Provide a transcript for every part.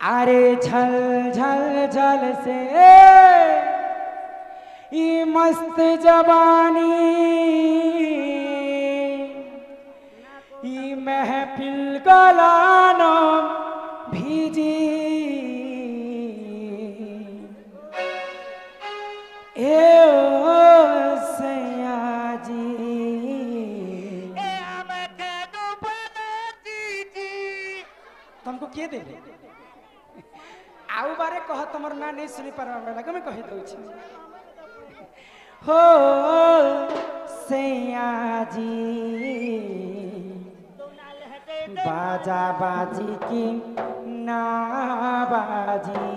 अरे झल झल झल से ये मस्त जवानी ये महफिल गलानो भीजी ए ओ सयाजी तुमको किए दे आउ बारे कह तुमर ना नहीं सुनी पार लगे मैं कही दउछि हो सयाजी बाजा बाजी की ना बाजी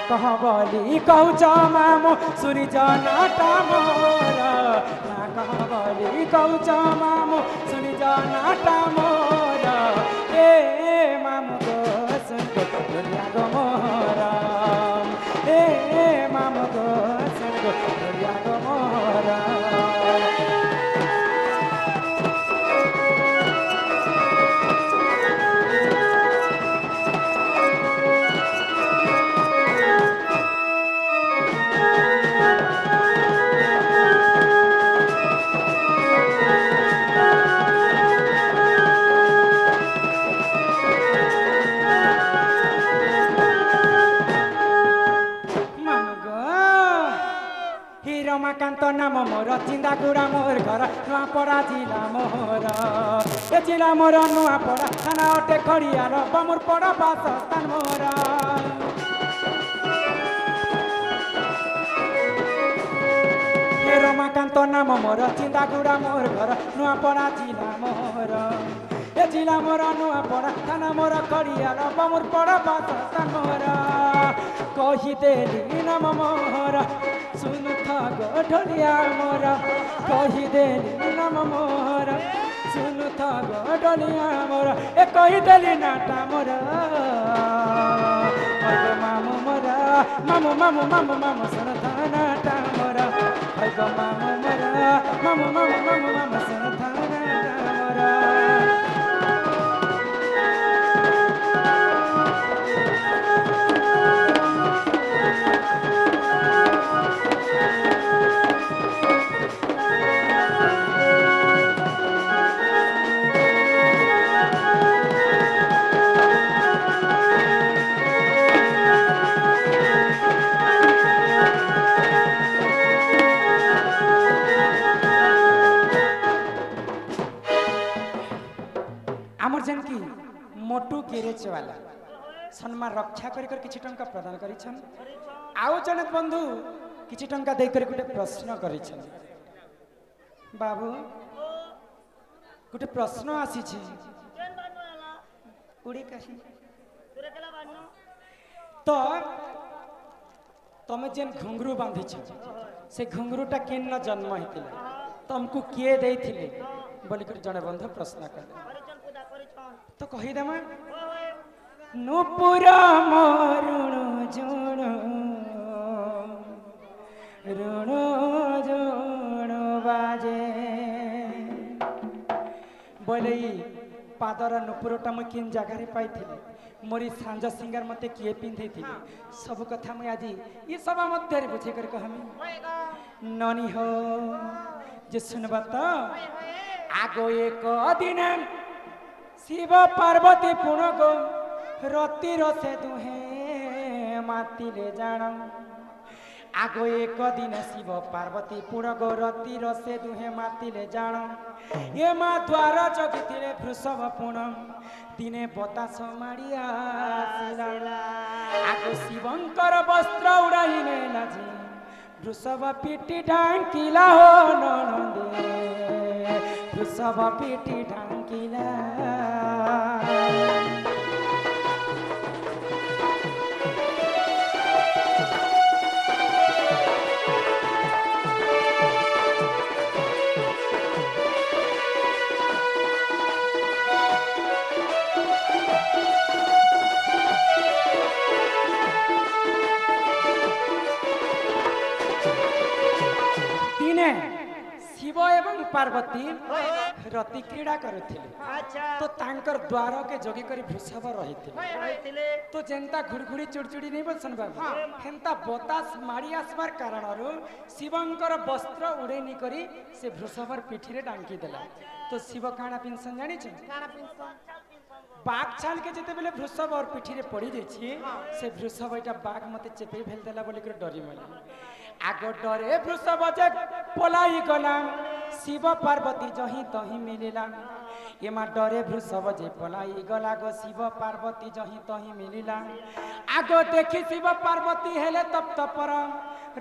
कहबली कौच मामो सूरज नाटा मोर ना कहबली कौच मामो सूरज नाटा मोर ए मामो गो सुन गो दुनिया गो मोर ए मामो गो सुन गो दुनिया गो मोर रमाकांत नाम मोर चिंदागुड़ा मोर घर नुआपड़ा जिला मोर ए जिला मोर नुआपड़ा थाना अटे खड़ियार बमुर पड़ा बासस्थान मोर रमाकांत नाम मोर चिंदागुड़ा मोर घर नुआपड़ा जिला मोर ए जिला मोर नुआपड़ा थाना मोर खड़ियार बमुर पड़ा बासस्थान मोर कहीदेली नाम मोर सुन था गढ़लिया मोर कहीदेली नाम मोर सुन था गढ़लिया मोर ए कहीदेली नाटा मोर मामू मोर मामू मामू मामू मामू सुन था नाटा मोर मामू मोर मामू मामू मामू मामू सुन था नाटा मोर मोटू गिरेज वाला सम्मान रक्षा कर किछि टंका प्रदान करिछन आउ जने बंधु किछि टंका दे कर गुटे प्रश्न करिछन बाबू गुटे प्रश्न आसी छी उड़ी काशी तो तमे जेन घुंगरू बांधी छ से घुंगरूटा केन जन्म हेतिला तुमको किए देथिले बोली कर जने बंधु प्रश्न कर तो कही देमा नुपुरा मरुण जुण ऋण जुण बाजे बोले पादर नुपुरटा मुझे किन जगार पाई मोरी सांझ सिंगार मते किए पिंधे थी सब कथा मुझे आज ये सब मध्य बुझे कर कहमी ननी हो जे सुनबा तो आगो एक दिन शिव पार्वती पुण गो रतिर से दुहे मातिले जान आगो एक दिन शिव पार्वती पुण गो रतिर से दुहे मातिले जान ये मा द्वार जगिथिले वृषभ पुण दिने बतास माड़िया आगो शिवंकर वस्त्र उड़ाई नेला जी वृषभ पीटी ढांकिला हो ननदे वृषभ पीटी ढांकिला पार्वती रति क्रीड़ा करुथिले अच्छा तो तांकर द्वार के जोगी करी वृषभ रहिथिले रहिथिले तो जेंता घुड़घुड़ी चुड़चुड़ी नहीं बोलसन बाबू हेंता बतास मारी आसबार कारणरू शिवंकर वस्त्र उड़ेनी करी से वृषभर पिठीरे डांकी देला तो शिव काना पिंसन जानी छ काना पिंसन बाघ छाल के जेते बेले वृषभ और पिठीरे पड़ी जाइछि से वृषभ एटा बाघ मते चेपे भेल देला बोली कर डरी मले आगो डरे वृषभ जे पलाई गला शिव पार्वती जही तही मिलिला एमा डरे वृषभ जे पलाई गला गो शिव पार्वती जही तही मिलिला आगो देखी शिव पार्वती हेले तप तपर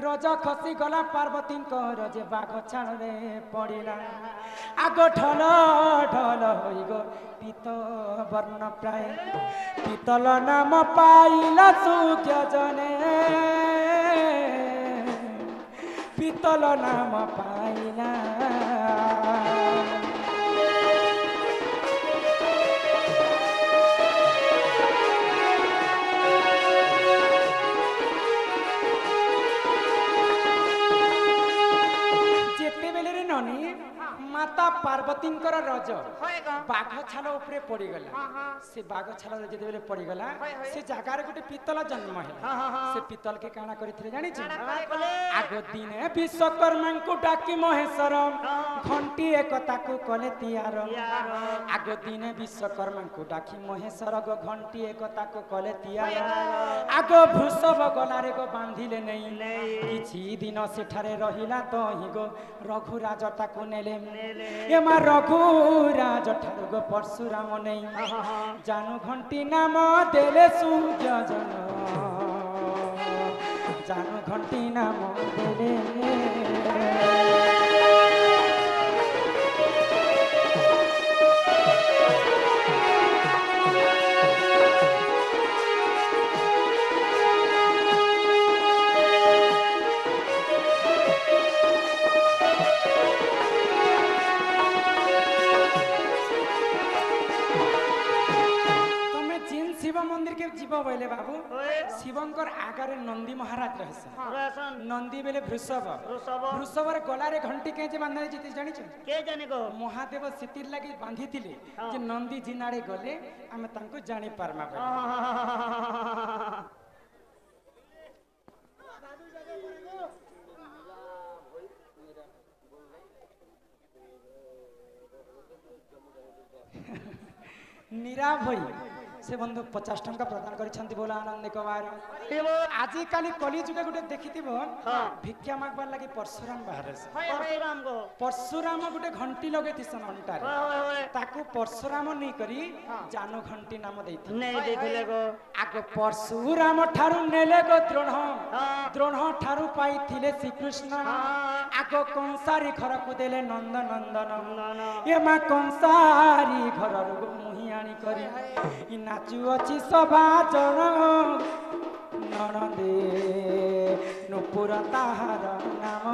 रज खसी गला पार्वती रजे बाघ छाल रे पड़िला आगो ढल ढल होई गो पीत वर्ण प्राय पीतल नाम पाइला सुख्य जने पीतल नाम पाइला जेते बेले रे ननी माता पार्वती रज बाघ छाल उपरे पड़ी गला से बाघ छाल जेते बेले पड़ी गला से जगार गोटे पीतल जन्म है से पीतल के काना करिथिले जानि छ आगो दिने विश्वकर्मा को डाकी महेश्वर घंटी एकता को कले तियार आगो दिने विश्वकर्मा को डाकी महेश्वर गो घंटी एकता को कले तियार आगो वृषभ गलारे गो बांधिले नहीं किछि दिन सेठारे रहिला तो हि गो रघुराज ताकू नेले एमा रघुराज ठारू गो परशुराम नहीं जानू घंटी नाम देले सूर्य जन जानू घंटी नाम देले मंदिर के जीव बोले बाबू शिवंकर आगारे नंदी महाराज रहसा नंदी बेले वृषभ वृषभर गलारे घंटी के जे बांधा जिति जानि छ के जाने गो महादेव सितिर लागि बांधी थिले जे नंदी जिनाड़े गले हम तांको जानि पारमा नीरा भई से बंधु 50 टंका प्रदान करिसंती बोला आनंद कबार आजि काली कली जुगे गुटे देखिथिबो भिक्षा मागबार लागि परशुराम बाहर परशुराम गुटे घंटी लगेतिसन घंटा ताकू परशुराम नै करी जानो घंटी नाम देथि नै देखले गो आगो परशुराम ठारू नेले गो द्रोण ठारू पाइथिले श्री कृष्ण आगो कंसारी घर को देले नंद नंदन एमा कंसारी घर गो मुहियाणी करी नाचु अछि सभा जन ननदे नुपुर ताहार नाम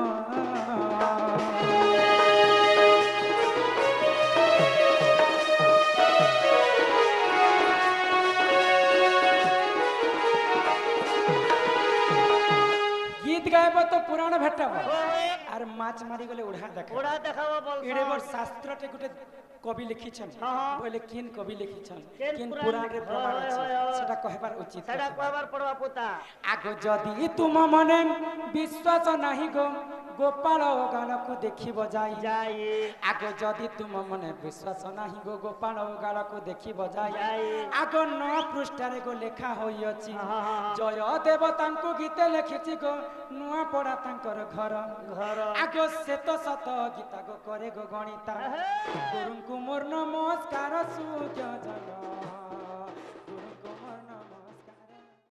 गीत गायब तो पुराण भेटब आर माछ मारी गले उड़ा देखाबो बोल एडे बर शास्त्र टे गुटे कवि लिखिछन बोले किन कवि लिखिछन किन पुराण रे प्रमाण अछि सेटा कहबार उचित सेटा कहबार पड़वा पुता आगो जदी तुम मने विश्वास नाही गो गोपाल गाल को देखिबो जाई आगो जदी तुम मने विश्वास नाही गो गोपाल गाल को देखिबो जाई आगो 9 पृष्ठ रे गो लेखा होई अछि जय देवता को गीत लिखिछि गो नुआ पड़ा तांकर घर आगो सेत सत गीता गो करे गो गणिता गुरु मोर नमस्कार सूर्य जन